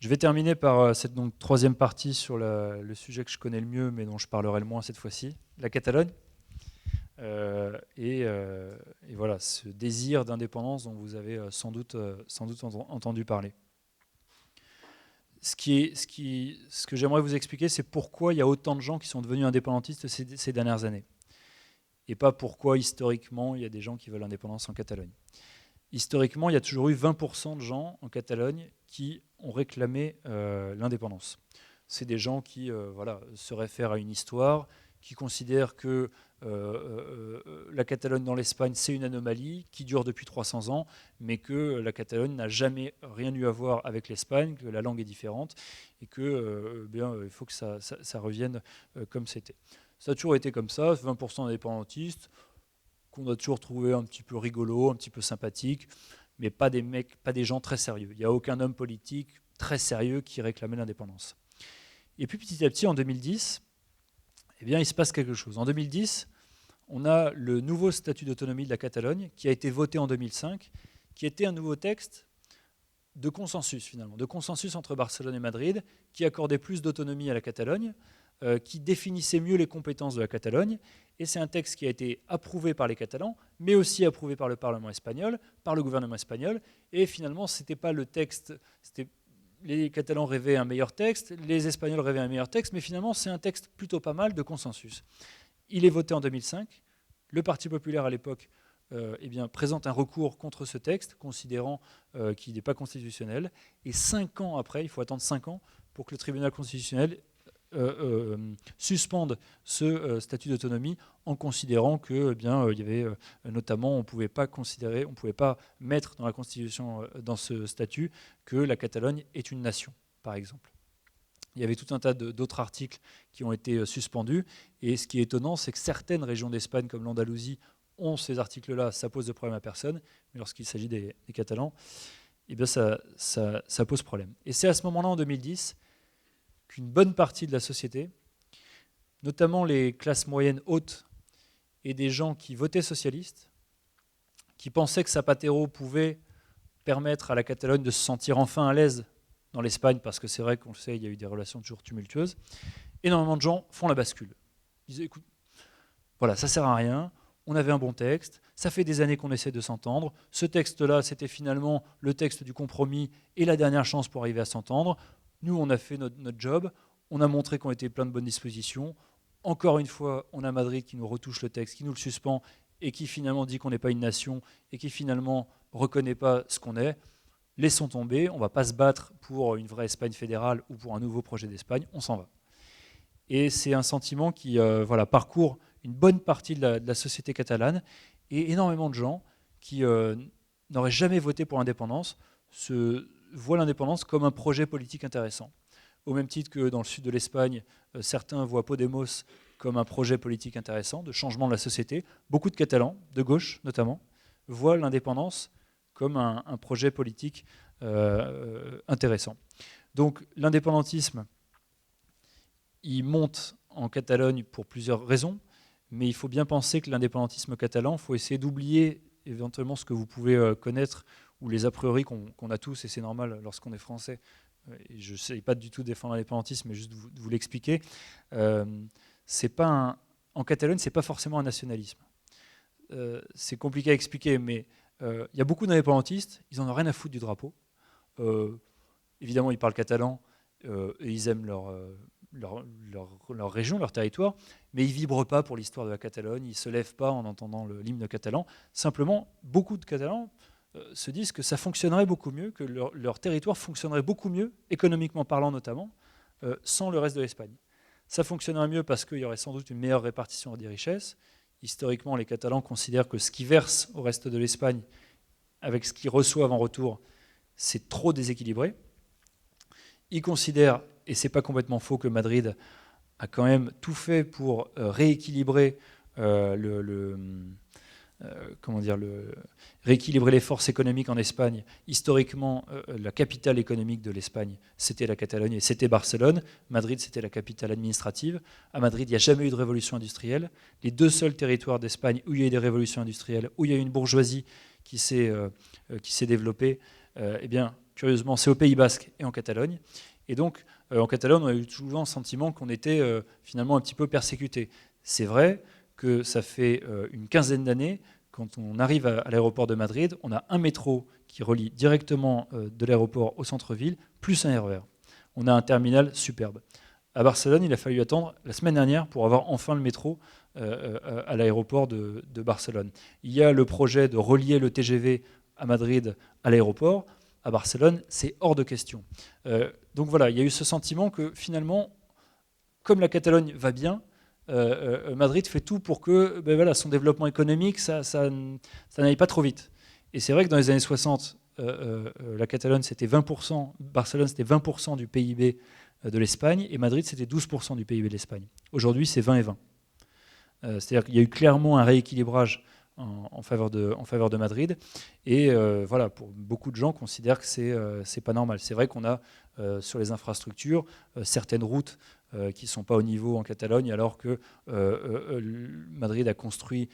Je vais terminer par cette donc, troisième partie sur le sujet que je connais le mieux, mais dont je parlerai le moins cette fois-ci, la Catalogne. Et voilà, ce désir d'indépendance dont vous avez sans doute entendu parler. Ce que j'aimerais vous expliquer, c'est pourquoi il y a autant de gens qui sont devenus indépendantistes ces dernières années. Et pas pourquoi, historiquement, il y a des gens qui veulent l'indépendance en Catalogne. Historiquement, il y a toujours eu 20% de gens en Catalogne qui ont réclamé l'indépendance. C'est des gens qui se réfèrent à une histoire, qui considèrent que la Catalogne dans l'Espagne, c'est une anomalie qui dure depuis 300 ans, mais que la Catalogne n'a jamais rien eu à voir avec l'Espagne, que la langue est différente, et que il faut que ça revienne comme c'était. Ça a toujours été comme ça, 20% indépendantistes, qu'on a toujours trouvé un petit peu rigolo, un petit peu sympathique, mais pas des gens très sérieux. Il n'y a aucun homme politique très sérieux qui réclamait l'indépendance. Et puis petit à petit, en 2010, il se passe quelque chose. En 2010, on a le nouveau statut d'autonomie de la Catalogne qui a été voté en 2005, qui était un nouveau texte de consensus finalement, de consensus entre Barcelone et Madrid, qui accordait plus d'autonomie à la Catalogne, qui définissait mieux les compétences de la Catalogne. Et c'est un texte qui a été approuvé par les Catalans, mais aussi approuvé par le Parlement espagnol, par le gouvernement espagnol. Et finalement, ce n'était pas le texte... Les Catalans rêvaient un meilleur texte, les Espagnols rêvaient un meilleur texte, mais finalement, c'est un texte plutôt pas mal de consensus. Il est voté en 2005. Le Parti populaire, à l'époque, présente un recours contre ce texte, considérant qu'il n'est pas constitutionnel. Et 5 ans après, il faut attendre 5 ans pour que le tribunal constitutionnel suspende ce statut d'autonomie en considérant que, il y avait notamment, on ne pouvait pas mettre dans la Constitution, dans ce statut, que la Catalogne est une nation, par exemple. Il y avait tout un tas d'autres articles qui ont été suspendus. Et ce qui est étonnant, c'est que certaines régions d'Espagne, comme l'Andalousie, ont ces articles-là. Ça pose de problème à personne. Mais lorsqu'il s'agit des Catalans, ça pose problème. Et c'est à ce moment-là, en 2010, qu'une bonne partie de la société, notamment les classes moyennes hautes et des gens qui votaient socialistes, qui pensaient que Zapatero pouvait permettre à la Catalogne de se sentir enfin à l'aise dans l'Espagne, parce que c'est vrai qu'on le sait, il y a eu des relations toujours tumultueuses, énormément de gens font la bascule. Ils disent, écoute, voilà, ça ne sert à rien, on avait un bon texte, ça fait des années qu'on essaie de s'entendre, ce texte-là, c'était finalement le texte du compromis et la dernière chance pour arriver à s'entendre. Nous, on a fait notre job, on a montré qu'on était plein de bonnes dispositions. Encore une fois, on a Madrid qui nous retouche le texte, qui nous le suspend et qui finalement dit qu'on n'est pas une nation et qui finalement ne reconnaît pas ce qu'on est. Laissons tomber, on ne va pas se battre pour une vraie Espagne fédérale ou pour un nouveau projet d'Espagne, on s'en va. Et c'est un sentiment qui parcourt une bonne partie de la société catalane et énormément de gens qui n'auraient jamais voté pour l'indépendance voient l'indépendance comme un projet politique intéressant. Au même titre que dans le sud de l'Espagne, certains voient Podemos comme un projet politique intéressant, de changement de la société. Beaucoup de Catalans, de gauche notamment, voient l'indépendance comme un projet politique intéressant. Donc l'indépendantisme, il monte en Catalogne pour plusieurs raisons, mais il faut bien penser que l'indépendantisme catalan, il faut essayer d'oublier éventuellement ce que vous pouvez connaître ou les a priori qu'on a tous, et c'est normal lorsqu'on est français. Et je n'essaie pas du tout de défendre l'indépendantisme, mais juste de vous l'expliquer. En Catalogne, ce n'est pas forcément un nationalisme. C'est compliqué à expliquer, mais il y a beaucoup d'indépendantistes, ils n'en ont rien à foutre du drapeau. Évidemment, ils parlent catalan et ils aiment leur région, leur territoire, mais ils ne vibrent pas pour l'histoire de la Catalogne, ils ne se lèvent pas en entendant l'hymne catalan. Simplement, beaucoup de Catalans se disent que ça fonctionnerait beaucoup mieux, que leur territoire fonctionnerait beaucoup mieux, économiquement parlant notamment, sans le reste de l'Espagne. Ça fonctionnerait mieux parce qu'il y aurait sans doute une meilleure répartition des richesses. Historiquement, les Catalans considèrent que ce qu'ils versent au reste de l'Espagne, avec ce qu'ils reçoivent en retour, c'est trop déséquilibré. Ils considèrent, et ce n'est pas complètement faux, que Madrid a quand même tout fait pour rééquilibrer rééquilibrer les forces économiques en Espagne. Historiquement, la capitale économique de l'Espagne, c'était la Catalogne et c'était Barcelone. Madrid, c'était la capitale administrative. À Madrid, il n'y a jamais eu de révolution industrielle. Les deux seuls territoires d'Espagne où il y a eu des révolutions industrielles, où il y a eu une bourgeoisie qui s'est développée, curieusement, c'est au Pays Basque et en Catalogne. Et donc, en Catalogne, on a eu souvent le sentiment qu'on était finalement un petit peu persécuté. C'est vrai que ça fait une quinzaine d'années, quand on arrive à l'aéroport de Madrid, on a un métro qui relie directement de l'aéroport au centre-ville, plus un RER. On a un terminal superbe. À Barcelone, il a fallu attendre la semaine dernière pour avoir enfin le métro à l'aéroport de Barcelone. Il y a le projet de relier le TGV à Madrid à l'aéroport. À Barcelone, c'est hors de question. Donc voilà, il y a eu ce sentiment que finalement, comme la Catalogne va bien, Madrid fait tout pour que voilà, son développement économique, ça n'aille pas trop vite. Et c'est vrai que dans les années 60, la Catalogne, c'était 20%, Barcelone, c'était 20% du PIB de l'Espagne, et Madrid, c'était 12% du PIB de l'Espagne. Aujourd'hui, c'est 20 et 20. C'est-à-dire qu'il y a eu clairement un rééquilibrage en faveur de Madrid. Et voilà, pour beaucoup de gens considèrent que c'est pas normal. C'est vrai qu'on a sur les infrastructures certaines routes qui ne sont pas au niveau en Catalogne, alors que Madrid a construit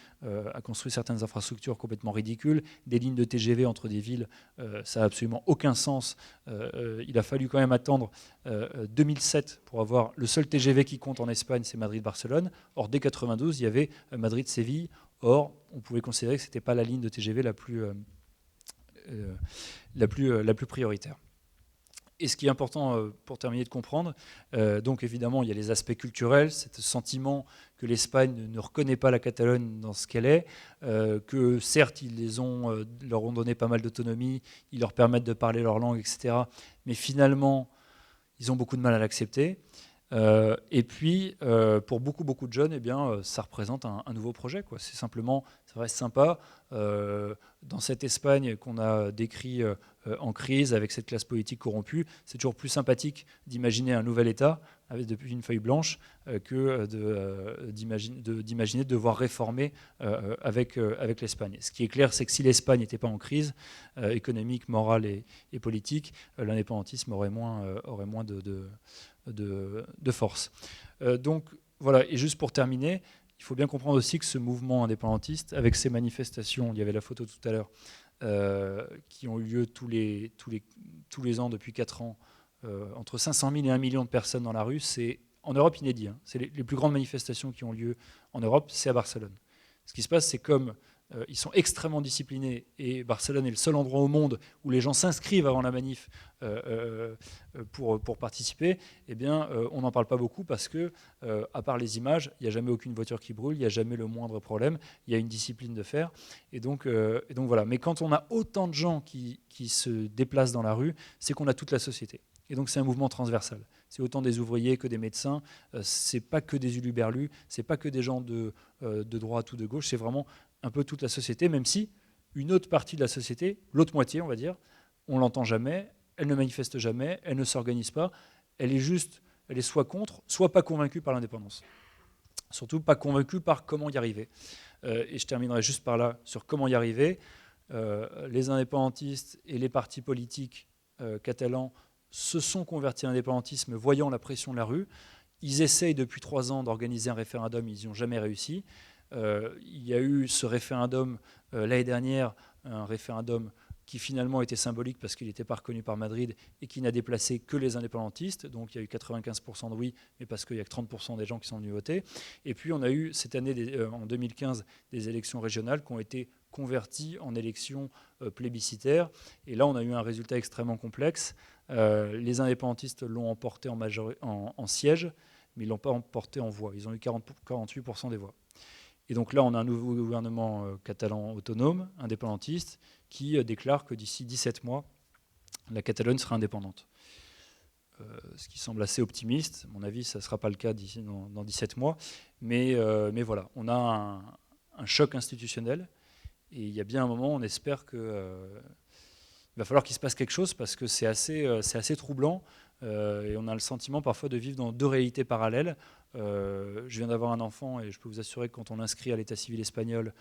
certaines infrastructures complètement ridicules. Des lignes de TGV entre des villes, ça n'a absolument aucun sens. Il a fallu quand même attendre 2007 pour avoir le seul TGV qui compte en Espagne, c'est Madrid-Barcelone. Or, dès 92, il y avait Madrid-Séville. Or, on pouvait considérer que ce n'était pas la ligne de TGV la plus prioritaire. Et ce qui est important pour terminer de comprendre, donc évidemment il y a les aspects culturels, ce sentiment que l'Espagne ne reconnaît pas la Catalogne dans ce qu'elle est, que certes ils leur ont donné pas mal d'autonomie, ils leur permettent de parler leur langue, etc. Mais finalement ils ont beaucoup de mal à l'accepter. Et puis, pour beaucoup de jeunes, eh bien, ça représente un nouveau projet, quoi. C'est simplement, ça reste sympa. Dans cette Espagne qu'on a décrit en crise, avec cette classe politique corrompue, c'est toujours plus sympathique d'imaginer un nouvel État depuis une feuille blanche que d'imaginer de devoir réformer avec l'Espagne. Ce qui est clair, c'est que si l'Espagne n'était pas en crise économique, morale et politique, l'indépendantisme aurait moins de force. Donc voilà, et juste pour terminer, il faut bien comprendre aussi que ce mouvement indépendantiste, avec ces manifestations, il y avait la photo tout à l'heure, qui ont eu lieu tous les ans depuis 4 ans, entre 500 000 et 1 million de personnes dans la rue, c'est en Europe inédit. Hein. C'est les plus grandes manifestations qui ont lieu en Europe, c'est à Barcelone. Ce qui se passe, c'est comme ils sont extrêmement disciplinés et Barcelone est le seul endroit au monde où les gens s'inscrivent avant la manif pour participer, eh bien, on n'en parle pas beaucoup parce que, à part les images, il n'y a jamais aucune voiture qui brûle, il n'y a jamais le moindre problème, il y a une discipline de fer. Et donc voilà. Mais quand on a autant de gens qui se déplacent dans la rue, c'est qu'on a toute la société. Et donc c'est un mouvement transversal. C'est autant des ouvriers que des médecins, c'est pas que des huluberlus, c'est pas que des gens de droite ou de gauche, c'est vraiment un peu toute la société, même si une autre partie de la société, l'autre moitié on va dire, on l'entend jamais, elle ne manifeste jamais, elle ne s'organise pas, elle est soit contre, soit pas convaincue par l'indépendance. Surtout pas convaincue par comment y arriver. Et je terminerai juste par là sur comment y arriver. Les indépendantistes et les partis politiques catalans se sont convertis à l'indépendantisme voyant la pression de la rue. Ils essayent depuis 3 ans d'organiser un référendum, ils n'y ont jamais réussi. Il y a eu ce référendum l'année dernière, un référendum qui finalement était symbolique parce qu'il n'était pas reconnu par Madrid et qui n'a déplacé que les indépendantistes. Donc il y a eu 95% de oui, mais parce qu'il y a que 30% des gens qui sont venus voter. Et puis on a eu cette année, en 2015, des élections régionales qui ont été converties en élections plébiscitaires. Et là, on a eu un résultat extrêmement complexe. Les indépendantistes l'ont emporté en sièges, mais ils ne l'ont pas emporté en voix. Ils ont eu 48% des voix. Et donc là, on a un nouveau gouvernement catalan autonome, indépendantiste, qui déclare que d'ici 17 mois, la Catalogne sera indépendante. Ce qui semble assez optimiste. À mon avis, ça ne sera pas le cas dans 17 mois. Mais voilà, on a un choc institutionnel. Et il y a bien un moment, on espère qu'il va falloir qu'il se passe quelque chose parce que c'est assez troublant. Et on a le sentiment parfois de vivre dans 2 réalités parallèles. Je viens d'avoir un enfant et je peux vous assurer que quand on l'inscrit à l'état civil espagnol,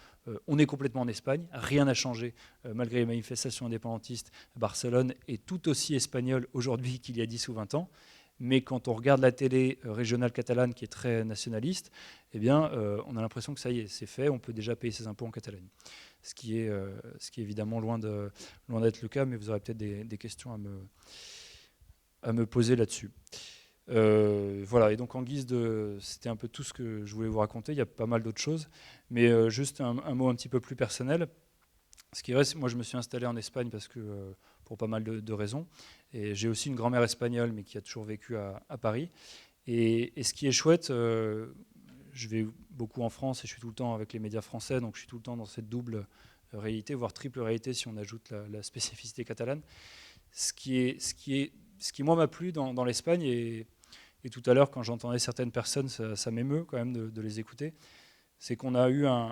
on est complètement en Espagne. Rien n'a changé malgré les manifestations indépendantistes. Barcelone est tout aussi espagnol aujourd'hui qu'il y a 10 ou 20 ans. mais quand on regarde la télé régionale catalane qui est très nationaliste, eh bien, on a l'impression que ça y est, c'est fait, on peut déjà payer ses impôts en Catalogne. Ce qui est évidemment loin d'être le cas, mais vous aurez peut-être des questions à me poser là-dessus. Voilà, et donc en guise c'était un peu tout ce que je voulais vous raconter, il y a pas mal d'autres choses, mais juste un mot un petit peu plus personnel. Ce qui est vrai, moi je me suis installé en Espagne parce que, pour pas mal de raisons, et j'ai aussi une grand-mère espagnole, mais qui a toujours vécu à Paris. Et ce qui est chouette, je vais beaucoup en France et je suis tout le temps avec les médias français, donc je suis tout le temps dans cette double réalité, voire triple réalité si on ajoute la spécificité catalane. Ce qui moi m'a plu dans l'Espagne, et tout à l'heure quand j'entendais certaines personnes, ça m'émeut quand même de les écouter, c'est qu'on a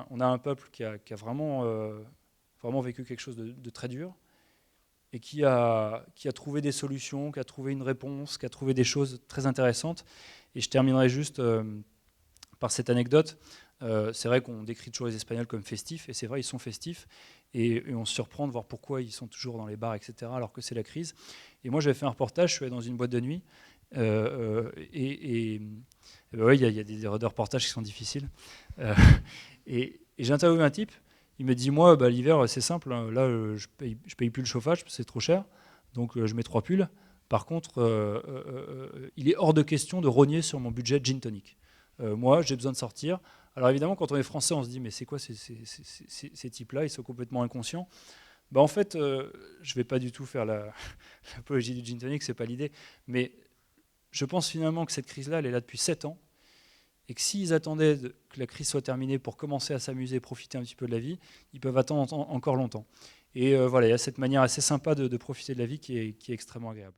un peuple qui a vraiment vécu quelque chose de très dur, et qui a trouvé des solutions, qui a trouvé une réponse, qui a trouvé des choses très intéressantes. Et je terminerai juste par cette anecdote. C'est vrai qu'on décrit toujours les Espagnols comme festifs, et c'est vrai, ils sont festifs, et on se surprend de voir pourquoi ils sont toujours dans les bars, etc., alors que c'est la crise. Et moi, j'avais fait un reportage, je suis allé dans une boîte de nuit, et ben ouais, il y a des reportages qui sont difficiles. Et j'ai interviewé un type. Il me dit, moi, l'hiver, c'est simple. Là, je paye plus le chauffage, parce que c'est trop cher. Donc, je mets 3 pulls. Par contre, il est hors de question de rogner sur mon budget gin tonic. Moi, j'ai besoin de sortir. Alors, évidemment, quand on est français, on se dit, mais c'est quoi ces types-là? Ils sont complètement inconscients. En fait, je ne vais pas du tout faire l'apologie du gin tonic, ce n'est pas l'idée. Mais je pense finalement que cette crise-là, elle est là depuis 7 ans. Et que s'ils attendaient que la crise soit terminée pour commencer à s'amuser, profiter un petit peu de la vie, ils peuvent attendre encore longtemps. Et voilà, il y a cette manière assez sympa de profiter de la vie qui est extrêmement agréable.